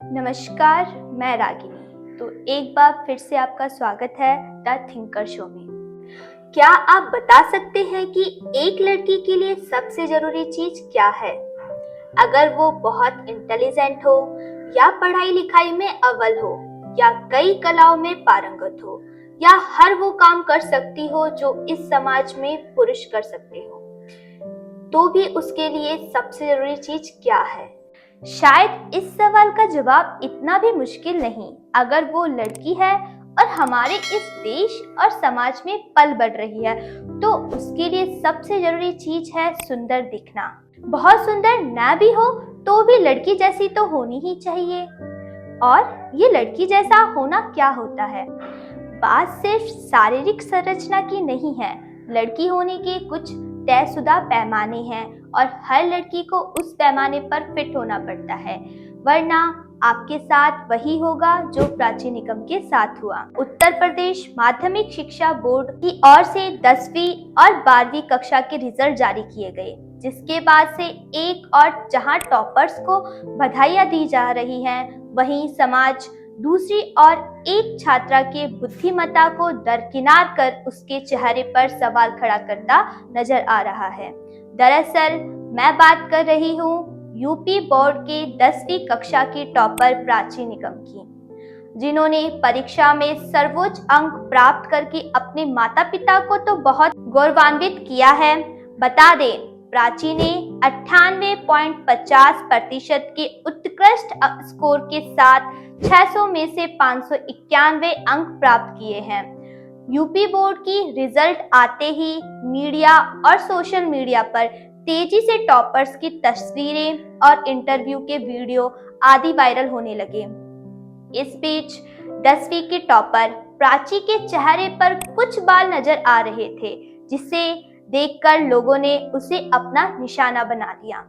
नमस्कार, मैं रागिनी। तो एक बार फिर से आपका स्वागत है द थिंकर शो में। क्या आप बता सकते हैं कि एक लड़की के लिए सबसे जरूरी चीज क्या है? अगर वो बहुत इंटेलिजेंट हो या पढ़ाई लिखाई में अव्वल हो या कई कलाओं में पारंगत हो या हर वो काम कर सकती हो जो इस समाज में पुरुष कर सकते हो, तो भी उसके लिए सबसे जरूरी चीज क्या है? शायद इस सवाल का जवाब इतना भी मुश्किल नहीं। अगर वो लड़की है और हमारे इस देश और समाज में पल बढ़ रही है, तो उसके लिए सबसे जरूरी चीज है सुंदर दिखना। बहुत सुंदर ना भी हो तो भी लड़की जैसी तो होनी ही चाहिए। और ये लड़की जैसा होना क्या होता है? बात सिर्फ शारीरिक संरचना की नहीं है। लड़की होने के कुछ तयशुदा पैमाने हैं और हर लड़की को उस पैमाने पर फिट होना पड़ता है, वरना आपके साथ वही होगा जो प्राची निगम के साथ हुआ। उत्तर प्रदेश माध्यमिक शिक्षा बोर्ड की ओर से 10वीं और 12वीं कक्षा के रिजल्ट जारी किए गए, जिसके बाद से एक और जहां टॉपर्स को बधाइयां दी जा रही हैं, वहीं समाज दूसरी ओर एक छात्रा के बुद्धिमत्ता को दरकिनार कर उसके चेहरे पर सवाल खड़ा करता नजर आ रहा है। दरअसल मैं बात कर रही हूँ यूपी बोर्ड के 10वीं कक्षा की टॉपर प्राची निगम की, जिन्होंने परीक्षा में सर्वोच्च अंक प्राप्त करके अपने माता पिता को तो बहुत गौरवान्वित किया है। बता दें, प्राची ने 98.50% के उत्कृष्ट स्कोर के साथ 600 में से 591 अंक प्राप्त किए हैं। यूपी बोर्ड की रिजल्ट आते ही मीडिया और सोशल मीडिया पर तेजी से टॉपर्स की तस्वीरें और इंटरव्यू के वीडियो आदि वायरल होने लगे। इस बीच 10वीं की टॉपर प्राची के चेहरे पर कुछ बाल नजर आ रहे थे, जिसे देखकर लोगों ने उसे अपना निशाना बना दिया।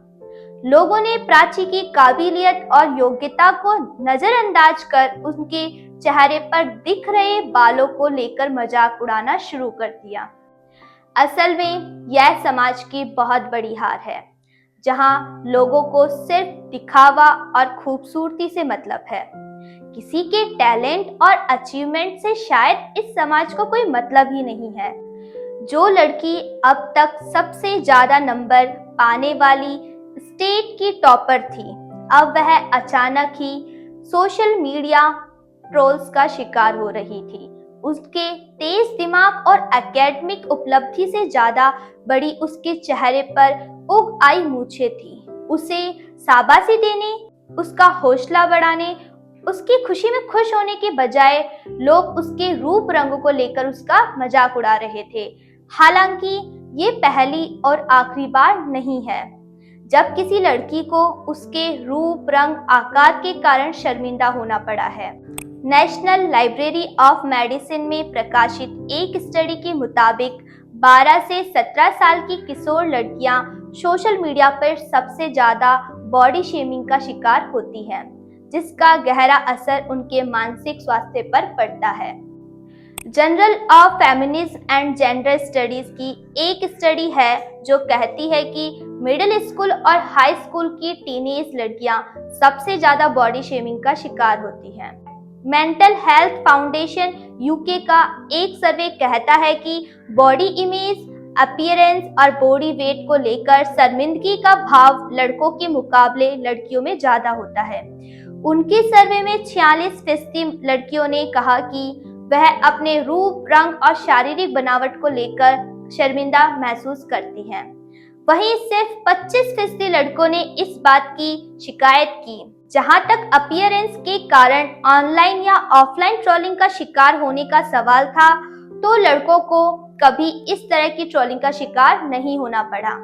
लोगों ने प्राची की काबिलियत और योग्यता को नजरअंदाज कर उनके चेहरे पर दिख रहे बालों को लेकर मजाक उड़ाना शुरू कर दिया। असल में यह समाज की बहुत बड़ी हार है, जहां लोगों को सिर्फ दिखावा और खूबसूरती से मतलब है। किसी के टैलेंट और अचीवमेंट से शायद इस समाज को कोई मतलब ही नहीं है। जो लड़की अब तक सबसे ज्यादा नंबर पाने वाली स्टेट की टॉपर थी, अब वह अचानक ही सोशल मीडिया ट्रोल्स का शिकार हो रही थी। उसके तेज दिमाग और एकेडमिक उपलब्धि से ज्यादा बड़ी उसके चेहरे पर उग आई मूछें थी। उसे शाबाशी देने, उसका हौसला बढ़ाने, उसकी खुशी में खुश होने के बजाय लोग उसके रूप रंग को लेकर उसका मजाक उड़ा रहे थे। हालांकि ये पहली और आखिरी बार नहीं है जब किसी लड़की को उसके रूप रंग आकार के कारण शर्मिंदा होना पड़ा है। नेशनल लाइब्रेरी ऑफ मेडिसिन में प्रकाशित एक स्टडी के मुताबिक 12 से 17 साल की किशोर लड़कियां सोशल मीडिया पर सबसे ज्यादा बॉडी शेमिंग का शिकार होती हैं, जिसका गहरा असर उनके मानसिक स्वास्थ्य पर पड़ता है। Journal of feminism and gender studies की एक स्टडी है जो कहती है कि मिडिल स्कूल और हाई स्कूल की टीनेज लड़कियां सबसे ज्यादा बॉडी शेमिंग का शिकार होती हैं। मेंटल हेल्थ फाउंडेशन यूके का एक सर्वे कहता है कि बॉडी इमेज, अपीयरेंस और बॉडी वेट को लेकर शर्मिंदगी का भाव लड़कों के मुकाबले लड़कियों में ज्यादा होता है। उनके सर्वे में 46% लड़कियों ने कहा कि वह अपने रूप, रंग और शारीरिक बनावट को लेकर शर्मिंदा महसूस करती हैं। वहीं सिर्फ 25% लड़कों ने इस बात की शिकायत की। जहां तक अपीयरेंस के कारण ऑनलाइन या ऑफलाइन ट्रोलिंग का शिकार होने का सवाल था, तो लड़कों को कभी इस तरह की ट्रोलिंग का शिकार नहीं होना पड़ा।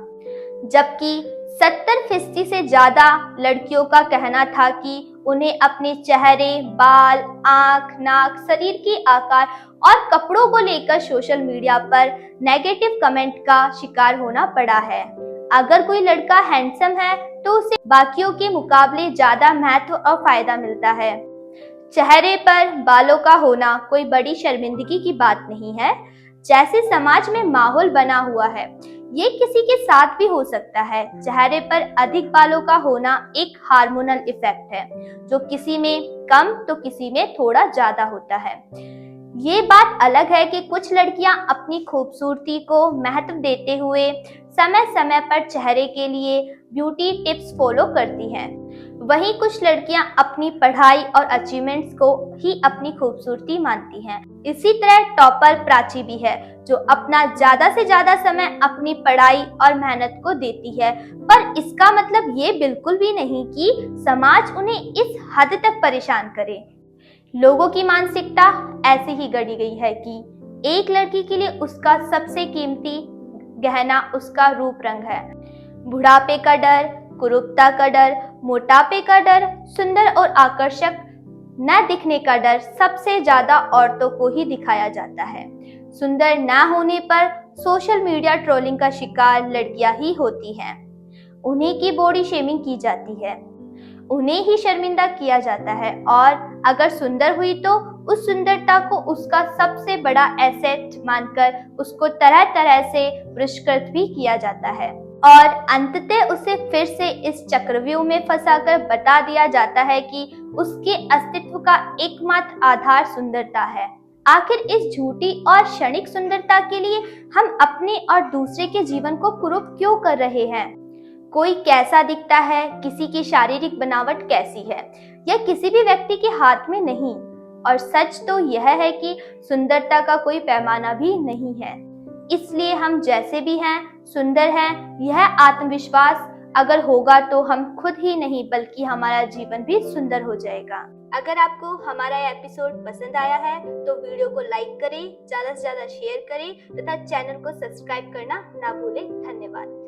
जबकि 70% से ज्यादा लड़कियों का कहना था कि उन्हें अपने चेहरे, बाल, आंख, नाक, शरीर के आकार और कपड़ों को लेकर सोशल मीडिया पर नेगेटिव कमेंट का शिकार होना पड़ा है। अगर कोई लड़का हैंडसम है तो उसे बाकियों के मुकाबले ज्यादा महत्व और फायदा मिलता है। चेहरे पर बालों का होना कोई बड़ी शर्मिंदगी की बात नहीं है। जैसे समाज में माहौल बना हुआ है, ये किसी के साथ भी हो सकता है। चेहरे पर अधिक बालों का होना एक हार्मोनल इफेक्ट है, जो किसी में कम तो किसी में थोड़ा ज्यादा होता है। ये बात अलग है कि कुछ लड़कियां अपनी खूबसूरती को महत्व देते हुए समय समय पर चेहरे के लिए ब्यूटी टिप्स फॉलो करती हैं। वहीं कुछ लड़कियां अपनी पढ़ाई और अचीवमेंट्स को ही अपनी खूबसूरती मानती हैं। इसी तरह टॉपर प्राची भी है, जो अपना ज्यादा से ज्यादा समय अपनी पढ़ाई और मेहनत को देती है, पर इसका मतलब ये बिल्कुल भी नहीं कि समाज उन्हें इस हद तक परेशान करे। लोगों की मानसिकता ऐसे ही गढ़ी गई है कि एक लड़की के लिए उसका सबसे कीमती गहना उसका रूप रंग है। बुढ़ापे का डर, कुरूपता का डर, मोटापे का डर, सुंदर और आकर्षक न दिखने का डर सबसे ज्यादा औरतों को ही दिखाया जाता है। सुंदर न होने पर सोशल मीडिया ट्रोलिंग का शिकार लड़कियां ही होती हैं। उन्हीं की बॉडी शेमिंग की जाती है, उन्हें ही शर्मिंदा किया जाता है, और अगर सुंदर हुई तो उस सुंदरता को उसका सबसे बड़ा एसेट मानकर उसको तरह तरह से पुरस्कृत भी किया जाता है, और अंततः उसे फिर से इस चक्रव्यूह में फंसाकर बता दिया जाता है कि उसके अस्तित्व का एकमात्र आधार सुंदरता है। आखिर इस झूठी और क्षणिक सुंदरता के लिए हम अपने और दूसरे के जीवन को कुरूप क्यों कर रहे हैं? कोई कैसा दिखता है, किसी की शारीरिक बनावट कैसी है, यह किसी भी व्यक्ति के हाथ में नहीं। और सच तो यह है कि सुंदरता का कोई पैमाना भी नहीं है। इसलिए हम जैसे भी हैं सुंदर हैं। यह आत्मविश्वास अगर होगा तो हम खुद ही नहीं बल्कि हमारा जीवन भी सुंदर हो जाएगा। अगर आपको हमारा एपिसोड पसंद आया है तो वीडियो को लाइक करें, ज्यादा से ज्यादा शेयर करें तथा चैनल को सब्सक्राइब करना ना भूलें। धन्यवाद।